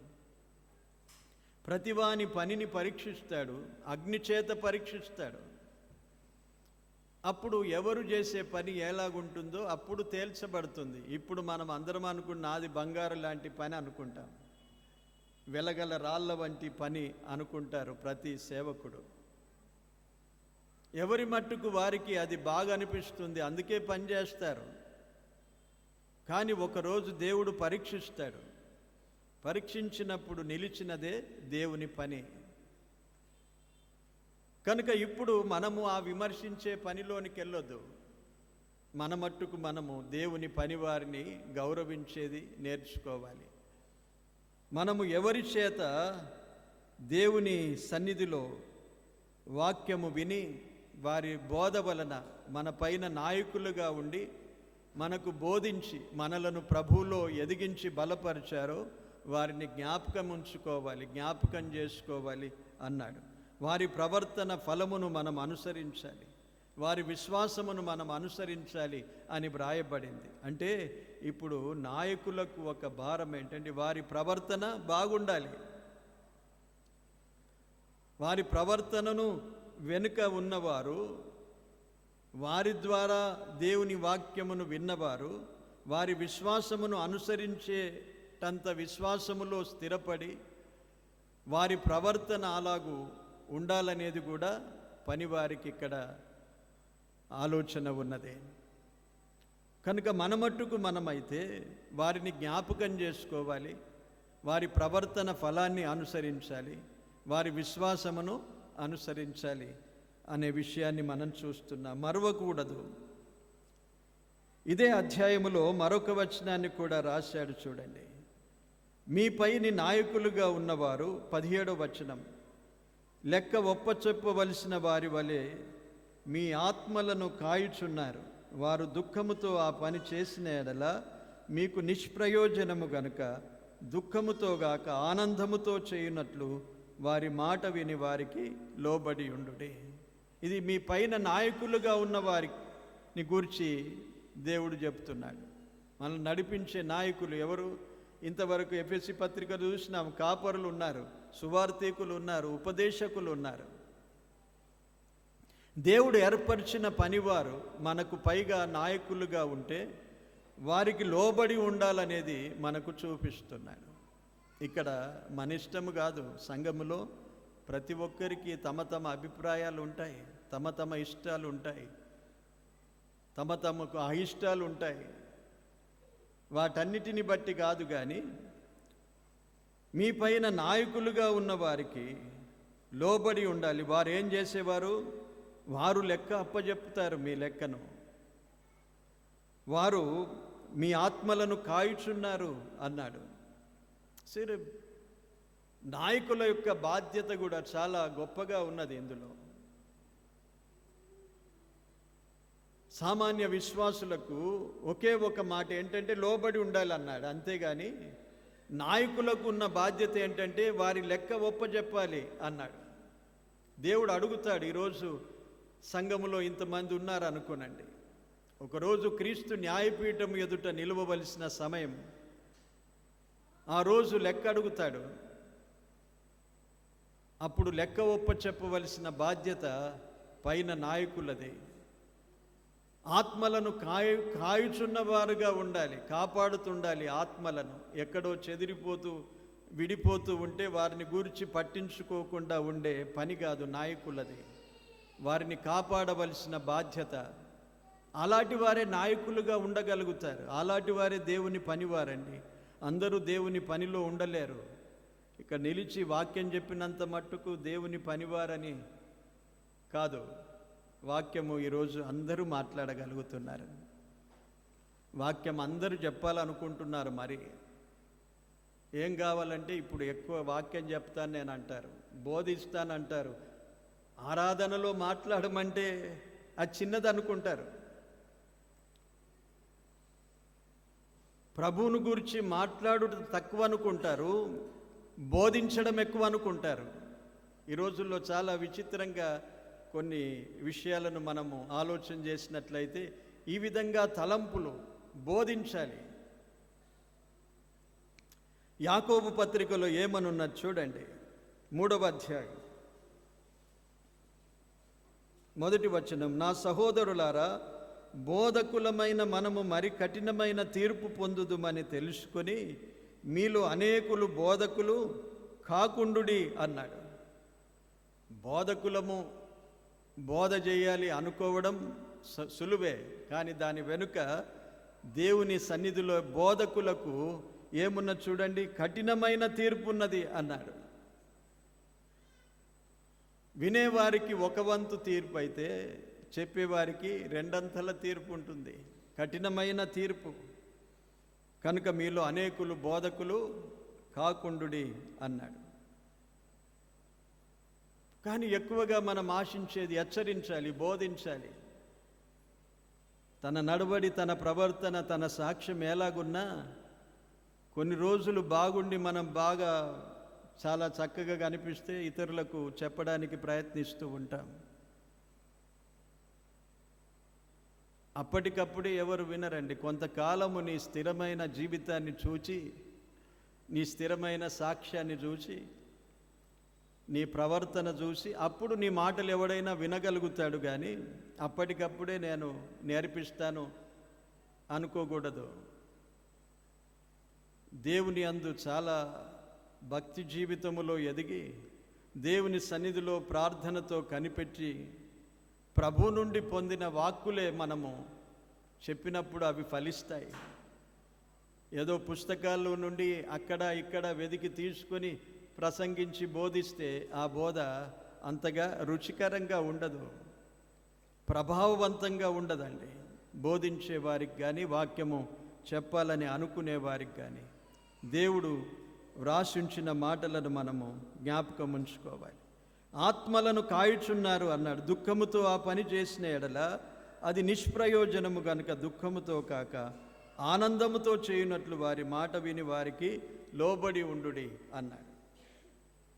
ప్రతివాని పనిని పరీక్షిస్తాడు, అగ్నిచేత పరీక్షిస్తాడు. అప్పుడు ఎవరు చేసే పని ఎలాగుంటుందో అప్పుడు తేల్చబడుతుంది. ఇప్పుడు మనం అందరం అనుకున్న నాది బంగారు లాంటి పని అనుకుంటాం, వెలగల రాళ్ళ వంటి పని అనుకుంటారు ప్రతి సేవకుడు. ఎవరి మట్టుకు వారికి అది బాగా అనిపిస్తుంది, అందుకే పని చేస్తారు. కానీ ఒకరోజు దేవుడు పరీక్షిస్తాడు. పరీక్షించినప్పుడు నిలిచినదే దేవుని పని. కనుక ఇప్పుడు మనము ఆ విమర్శించే పనిలోనికి వెళ్ళొద్దు. మన మట్టుకు మనము దేవుని పని వారిని గౌరవించేది నేర్చుకోవాలి. మనము ఎవరి చేత దేవుని సన్నిధిలో వాక్యము విని వారి బోధ వలన మన పైన నాయకులుగా ఉండి మనకు బోధించి మనలను ప్రభువులో ఎదిగించి బలపరిచారో వారిని జ్ఞాపకం ఉంచుకోవాలి, జ్ఞాపకం చేసుకోవాలి అన్నాడు. వారి ప్రవర్తన ఫలమును మనం అనుసరించాలి, వారి విశ్వాసమును మనం అనుసరించాలి అని వ్రాయబడింది. అంటే ఇప్పుడు నాయకులకు ఒక భారం ఏంటంటే వారి ప్రవర్తన బాగుండాలి. వారి ప్రవర్తనను వెనుక ఉన్నవారు, వారి ద్వారా దేవుని వాక్యమును విన్నవారు వారి విశ్వాసమును అనుసరించేటంత విశ్వాసములో స్థిరపడి వారి ప్రవర్తన అలాగూ ఉండాలనేది కూడా పనివారికి ఇక్కడ ఆలోచన ఉన్నది. కనుక మన మట్టుకు మనమైతే వారిని జ్ఞాపకం చేసుకోవాలి, వారి ప్రవర్తన ఫలాన్ని అనుసరించాలి, వారి విశ్వాసమును అనుసరించాలి అనే విషయాన్ని మనం చూస్తున్నాం. మరవకూడదు. ఇదే అధ్యాయములో మరొక వచనాన్ని కూడా రాశాడు చూడండి. మీపైని నాయకులుగా ఉన్నవారు, 17వ వచనం, లెక్క ఒప్పచెప్పవలసిన వారి వలె మీ ఆత్మలను కాయుచున్నారు. వారు దుఃఖముతో ఆ పని చేసిన ఎడల మీకు నిష్ప్రయోజనము గనుక దుఃఖముతో గాక ఆనందముతో చేయునట్లు వారి మాట విని వారికి లోబడి ఉండుడి. ఇది మీ పైన నాయకులుగా ఉన్న వారిని గూర్చి దేవుడు చెప్తున్నాడు. మనల్ని నడిపించే నాయకులు ఎవరు? ఇంతవరకు ఎఫెసీ పత్రిక చూసినాం. కాపరులు ఉన్నారు, సువార్థికులు ఉన్నారు, ఉపదేశకులు ఉన్నారు. దేవుడు ఏర్పరిచిన పనివారు మనకు పైగా నాయకులుగా ఉంటే వారికి లోబడి ఉండాలనేది మనకు చూపిస్తున్నాడు. ఇక్కడ మన ఇష్టము కాదు. సంఘములో ప్రతి ఒక్కరికి తమ తమ అభిప్రాయాలు ఉంటాయి, తమ తమ ఇష్టాలు ఉంటాయి, తమ తమకు అయిష్టాలు ఉంటాయి. వాటన్నిటిని బట్టి కాదు, కానీ మీ పైన నాయకులుగా ఉన్న వారికి లోబడి ఉండాలి. వారు ఏం చేసేవారు? వారు లెక్క అప్పజెప్తారు మీ లెక్కను. వారు మీ ఆత్మలను కాయుచున్నారు అన్నాడు. సరే, నాయకుల యొక్క బాధ్యత కూడా చాలా గొప్పగా ఉన్నది ఇందులో. సామాన్య విశ్వాసులకు ఒకే ఒక మాట ఏంటంటే లోబడి ఉండాలి అన్నాడు. అంతేగాని నాయకులకు ఉన్న బాధ్యత ఏంటంటే వారి లెక్క ఒప్పజెప్పాలి అన్నాడు. దేవుడు అడుగుతాడు. ఈరోజు సంఘములో ఇంతమంది ఉన్నారు అనుకోనండి. ఒకరోజు క్రీస్తు న్యాయపీఠం ఎదుట నిలవవలసిన సమయం. ఆ రోజు లెక్క అడుగుతాడు. అప్పుడు లెక్క ఒప్పచెప్పవలసిన బాధ్యత పైన నాయకులదే. ఆత్మలను కాయుచున్నవారుగా ఉండాలి, కాపాడుతుండాలి ఆత్మలను. ఎక్కడో చెదిరిపోతూ విడిపోతూ ఉంటే వారిని గురించి పట్టించుకోకుండా ఉండే పని కాదు నాయకులది. వారిని కాపాడవలసిన బాధ్యత. అలాంటి వారే నాయకులుగా ఉండగలుగుతారు. అలాంటి వారే దేవుని పనివారండి. అందరూ దేవుని పనిలో ఉండలేరు. ఇక నిలిచి వాక్యం చెప్పినంత మట్టుకు దేవుని పనివారని కాదు. వాక్యము ఈరోజు అందరూ మాట్లాడగలుగుతున్నారు. వాక్యం అందరూ చెప్పాలనుకుంటున్నారు. మరి ఏం కావాలంటే ఇప్పుడు ఎక్కువ వాక్యం చెప్తాను నేను అంటారు, బోధిస్తానంటారు. ఆరాధనలో మాట్లాడమంటే అది చిన్నది అనుకుంటారు. ప్రభువును గురించి మాట్లాడుట తక్కువ అనుకుంటారు, బోధించడం ఎక్కువ అనుకుంటారు. ఈ రోజుల్లో చాలా విచిత్రంగా కొన్ని విషయాలను మనము ఆలోచన చేసినట్లయితే ఈ విధంగా తలంపులు బోధించాలి. యాకోబు పత్రికలో ఏమనున్నది చూడండి. 3వ అధ్యాయం 1వ వచనం. నా సహోదరులారా, బోధకులమైన మనము మరి కఠినమైన తీర్పు పొందుదుమని తెలుసుకొని మీలో అనేకులు బోధకులు కాకుండుడి అన్నాడు. బోధకులము బోధ చేయాలి అనుకోవడం సులువే, కానీ దాని వెనుక దేవుని సన్నిధిలో బోధకులకు ఏమున్న చూడండి, కఠినమైన తీర్పు ఉన్నది అన్నాడు. వినేవారికి ఒక వంతు తీర్పు అయితే చెప్పేవారికి రెండంతల తీర్పు ఉంటుంది. కఠినమైన తీర్పు. కనుక మీలో అనేకులు బోధకులు కాకుండుడి అన్నాడు. కానీ ఎక్కువగా మనం ఆశించేది హెచ్చరించాలి, బోధించాలి. తన నడవడి, తన ప్రవర్తన, తన సాక్ష్యం ఎలాగున్నా కొన్ని రోజులు బాగుండి మనం బాగా చాలా చక్కగా కనిపిస్తే ఇతరులకు చెప్పడానికి ప్రయత్నిస్తూ ఉంటాం. అప్పటికప్పుడే ఎవరు వినరండి. కొంతకాలము నీ స్థిరమైన జీవితాన్ని చూచి, నీ స్థిరమైన సాక్ష్యాన్ని చూసి, నీ ప్రవర్తన చూసి అప్పుడు నీ మాటలు ఎవడైనా వినగలుగుతాడు. కానీ అప్పటికప్పుడే నేను నేర్పిస్తాను అనుకోకూడదు. దేవుని అందు చాలా భక్తి జీవితములో ఎదిగి దేవుని సన్నిధిలో ప్రార్థనతో కనిపెట్టి ప్రభు నుండి పొందిన వాక్కులే మనము చెప్పినప్పుడు అవి ఫలిస్తాయి. ఏదో పుస్తకాల్లో నుండి అక్కడ ఇక్కడ వెదికి తీసుకొని ప్రసంగించి బోధిస్తే ఆ బోధ అంతగా రుచికరంగా ఉండదు, ప్రభావవంతంగా ఉండదండి. బోధించే వారికి కానీ, వాక్యము చెప్పాలని అనుకునే వారికి కానీ దేవుడు వ్రాసించిన మాటలను మనము జ్ఞాపకం ఉంచుకోవాలి. ఆత్మలను కాయుచున్నారు అన్నాడు. దుఃఖముతో ఆ పని చేసిన ఎడల అది నిష్ప్రయోజనము గనుక దుఃఖముతో కాక ఆనందముతో చేయునట్లు వారి మాట విని వారికి లోబడి ఉండుడి అన్నాడు.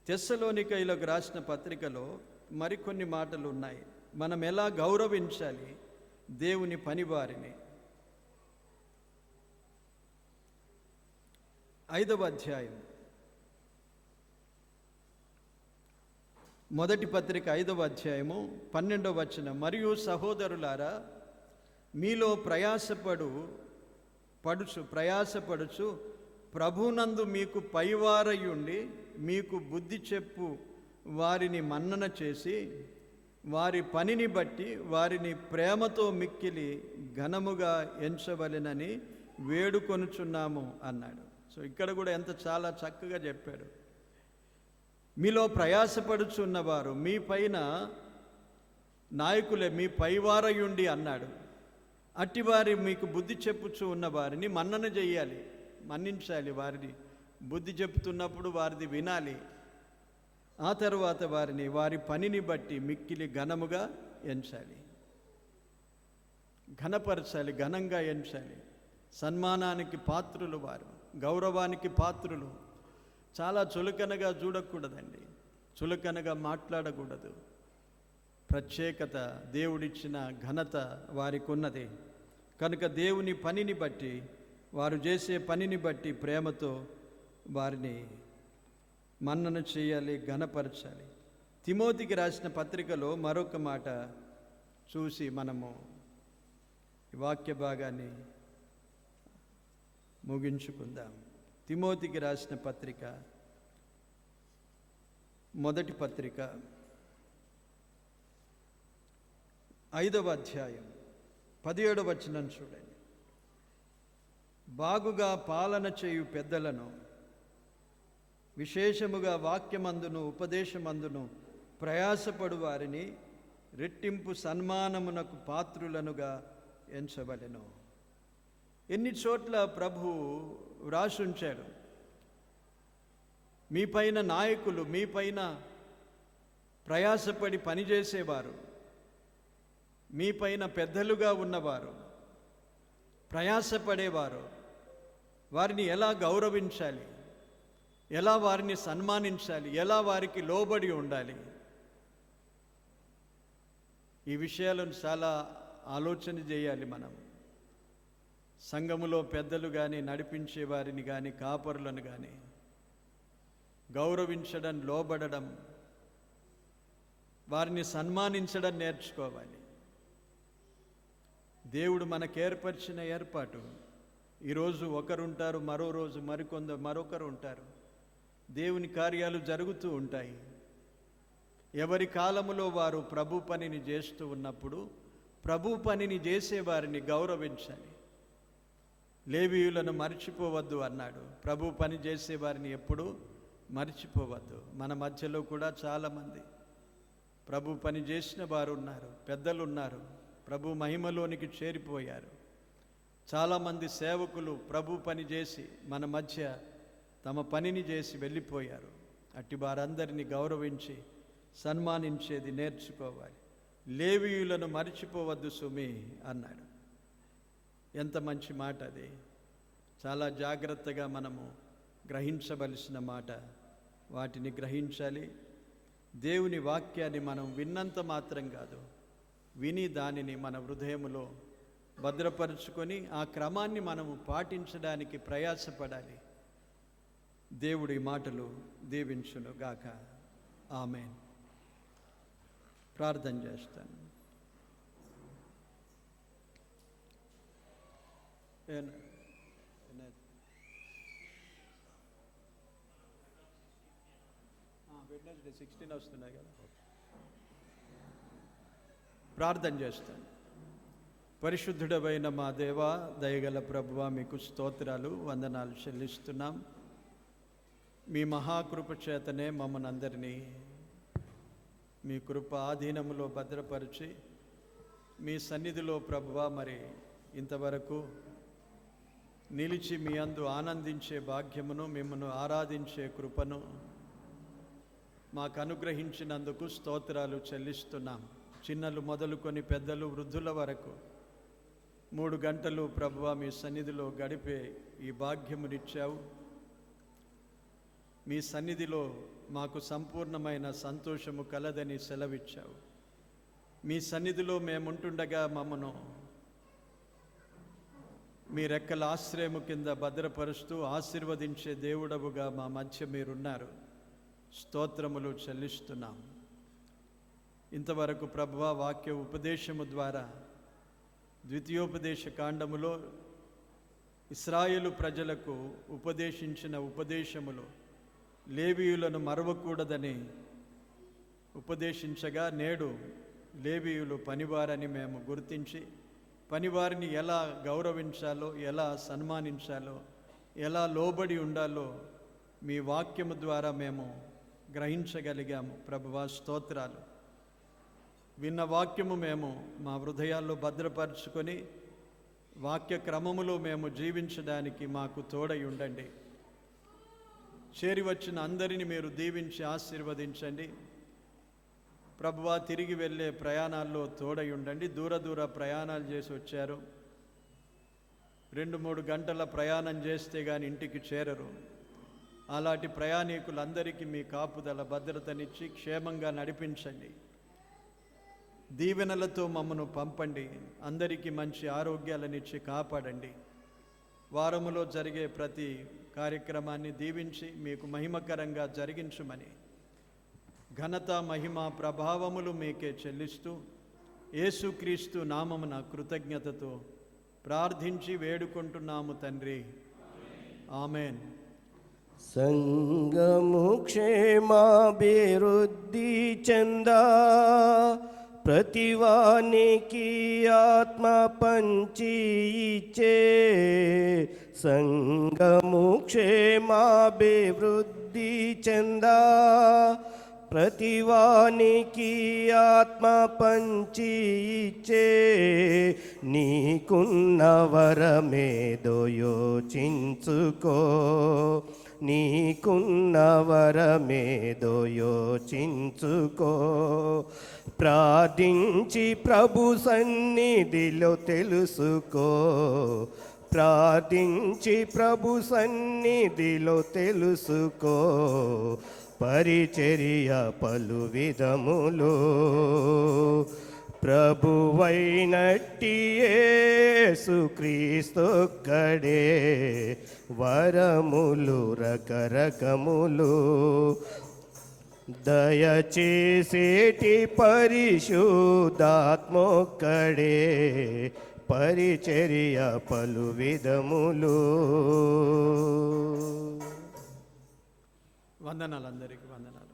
తెస్సలోనికైలకు రాసిన పత్రికలో మరికొన్ని మాటలు ఉన్నాయి. మనం ఎలా గౌరవించాలి దేవుని పనివారిని. 5వ అధ్యాయం 1వ పత్రిక 5వ అధ్యాయము 12వ వచనం. మరియు సహోదరులారా, మీలో ప్రయాసపడుచు ప్రభునందు మీకు పైవారయుండి మీకు బుద్ధి చెప్పు వారిని మన్నన చేసి వారి పనిని బట్టి వారిని ప్రేమతో మిక్కిలి ఘనముగా ఎంచవలెనని వేడుకొనుచున్నాము అన్నాడు. సో ఇక్కడ కూడా చాలా చక్కగా చెప్పాడు. మీలో ప్రయాసపడుచున్నవారు మీ పైన నాయకులే మీ పైవారయుండి అన్నాడు. అట్టివారి మీకు బుద్ధి చెప్పుచూ ఉన్న వారిని మన్నన చెయ్యాలి, మన్నించాలి. వారిని బుద్ధి చెప్తున్నప్పుడు వారిది వినాలి. ఆ తరువాత వారిని వారి పనిని బట్టి మిక్కిలి ఘనముగా ఎంచాలి, ఘనపరచాలి, ఘనంగా ఎంచాలి. సన్మానానికి పాత్రులు వారు, గౌరవానికి పాత్రులు. చాలా చులకనగా చూడకూడదండి, చులకనగా మాట్లాడకూడదు. ప్రత్యేకత, దేవుడిచ్చిన ఘనత వారికి ఉన్నది కనుక దేవుని పనిని బట్టి, వారు చేసే పనిని బట్టి ప్రేమతో వారిని మన్నన చేయాలి, ఘనపరచాలి. తిమోతికి రాసిన పత్రికలో మరొక మాట చూసి మనము ఈ వాక్య భాగాన్ని ముగించుకుందాం. తిమోతికి రాసిన పత్రిక, మొదటి పత్రిక 5వ అధ్యాయం 17వ వచనం చూడండి. బాగుగా పాలన చేయు పెద్దలను, విశేషముగా వాక్యమందును ఉపదేశమందును ప్రయాసపడు వారిని రెట్టింపు సన్మానమునకు పాత్రులనుగా ఎంచవలెను. ఎన్ని చోట్ల ప్రభు వ్రాసుంచాడు, మీ పైన నాయకులు, మీ పైన ప్రయాసపడి పనిచేసేవారు, మీ పైన పెద్దలుగా ఉన్నవారు, ప్రయాసపడేవారు, వారిని ఎలా గౌరవించాలి, ఎలా వారిని సన్మానించాలి, ఎలా వారికి లోబడి ఉండాలి. ఈ విషయాలను చాలా ఆలోచన చేయాలి మనం. సంఘములో పెద్దలు కానీ, నడిపించే వారిని కానీ, కాపరులను కానీ గౌరవించడం, లోబడడం, వారిని సన్మానించడం నేర్చుకోవాలి. దేవుడు మనకు ఏర్పరిచిన ఏర్పాటు. ఈరోజు ఒకరుంటారు, మరో రోజు మరొకరు ఉంటారు. దేవుని కార్యాలు జరుగుతూ ఉంటాయి. ఎవరి కాలములో వారు ప్రభు పనిని చేస్తూ ఉన్నప్పుడు ప్రభు పనిని చేసేవారిని గౌరవించాలి. లేవీయులను మర్చిపోవద్దు అన్నాడు. ప్రభు పని చేసేవారిని ఎప్పుడూ మర్చిపోవద్దు. మన మధ్యలో కూడా చాలామంది ప్రభు పని చేసిన వారు ఉన్నారు, పెద్దలు ఉన్నారు, ప్రభు మహిమలోనికి చేరిపోయారు. చాలామంది సేవకులు ప్రభు పని చేసి మన మధ్య తమ పనిని చేసి వెళ్ళిపోయారు. అట్టి వారందరినీ గౌరవించి సన్మానించేది నేర్చుకోవాలి. లేవీయులను మర్చిపోవద్దు సుమి అన్నాడు. ఎంత మంచి మాట అది. చాలా జాగ్రత్తగా మనము గ్రహించవలసిన మాట. వాటిని గ్రహించాలి. దేవుని వాక్యాన్ని మనం విన్నంత మాత్రం కాదు, విని దానిని మన హృదయములో భద్రపరుచుకొని ఆ క్రమాన్ని మనము పాటించడానికి ప్రయాసపడాలి. దేవుడి మాటలు దీవించును గాక. ఆమేన్. ప్రార్థన చేస్తాను. వెడ్నెస్డే 16 వస్తున్నాయి కదా. ప్రార్థన చేస్తాను. పరిశుద్ధుడవైన మా దేవా, దయగల ప్రభువా, మీకు స్తోత్రాలు, వందనాలు చెల్లిస్తున్నాం. మీ మహాకృప చేతనే మమ్మల్ని అందరినీ మీ కృప ఆధీనములో భద్రపరిచి మీ సన్నిధిలో ప్రభువా మరి ఇంతవరకు నిలిచి మీ అందు ఆనందించే భాగ్యమును, మిమ్మల్ని ఆరాధించే కృపను మాకు అనుగ్రహించినందుకు స్తోత్రాలు చెల్లిస్తున్నాం. చిన్నలు మొదలుకొని పెద్దలు, వృద్ధుల వరకు 3 గంటలు ప్రభువా మీ సన్నిధిలో గడిపే ఈ భాగ్యమునిచ్చావు. మీ సన్నిధిలో మాకు సంపూర్ణమైన సంతోషము కలదని సెలవిచ్చావు. మీ సన్నిధిలో మేముంటుండగా మమ్మను మీ రెక్కల ఆశ్రయము కింద భద్రపరుస్తూ ఆశీర్వదించే దేవుడవుగా మా మధ్య మీరున్నారు. స్తోత్రములు చెల్లిస్తున్నాం. ఇంతవరకు ప్రభువా వాక్య ఉపదేశము ద్వారా ద్వితీయోపదేశ కాండములో ఇశ్రాయేలు ప్రజలకు ఉపదేశించిన ఉపదేశములు లేవీయులను మరవకూడదని ఉపదేశించగా, నేడు లేవీయులు పనివారని మేము గుర్తించి పనివారిని ఎలా గౌరవించాలో, ఎలా సన్మానించాలో ఎలా లోబడి ఉండాలో మీ వాక్యము ద్వారా మేము గ్రహించగలిగాము. ప్రభువా స్తోత్రాలు. విన్న వాక్యము మేము మా హృదయాల్లో భద్రపరుచుకొని వాక్య క్రమములో మేము జీవించడానికి మాకు తోడై ఉండండి. చేరి వచ్చిన అందరిని మీరు దీవించి ఆశీర్వదించండి. ప్రభువా తిరిగి వెళ్ళే ప్రయాణాల్లో తోడై ఉండండి. దూర ప్రయాణాలు చేసి వచ్చారు. 2-3 గంటల ప్రయాణం చేస్తే కానీ ఇంటికి చేరరు. అలాంటి ప్రయాణికులందరికీ మీ కాపుదల భద్రతనిచ్చి క్షేమంగా నడిపించండి. దీవెనలతో మమ్మను పంపండి. అందరికీ మంచి ఆరోగ్యాలనిచ్చి కాపాడండి. వారములో జరిగే ప్రతి కార్యక్రమాన్ని దీవించి మీకు మహిమకరంగా జరిగించుమని ఘనత మహిమ ప్రభావములు మీకే చెల్లిస్తూ యేసుక్రీస్తు నామమున కృతజ్ఞతతో ప్రార్థించి వేడుకుంటున్నాము తండ్రి. ఆమెన్. సంగము క్షేమాభివృద్ధి చెందా ప్రతివానికి ఆత్మ పంచి ఇచ్చే సంగము క్షేమాభివృద్ధి చెందా ప్రతివానికి ఆత్మ పంచి ఇచ్చే నీకున్న వరమేదో యోచించుకో నీకున్న వరమేదో యోచించుకో ప్రార్థించి ప్రభు సన్నిధిలో తెలుసుకో ప్రార్థించి ప్రభు సన్నిధిలో తెలుసుకో పరిచర్య పలు విధములు ప్రభువైనట్టి యేసుక్రీస్తొక్కడే వరములు రకరకములు దయచేసేటి పరిశుద్ధాత్మొక్కడే పరిచర్య పలు విధములు. వందనాలు, అందరికీ వందనాలు.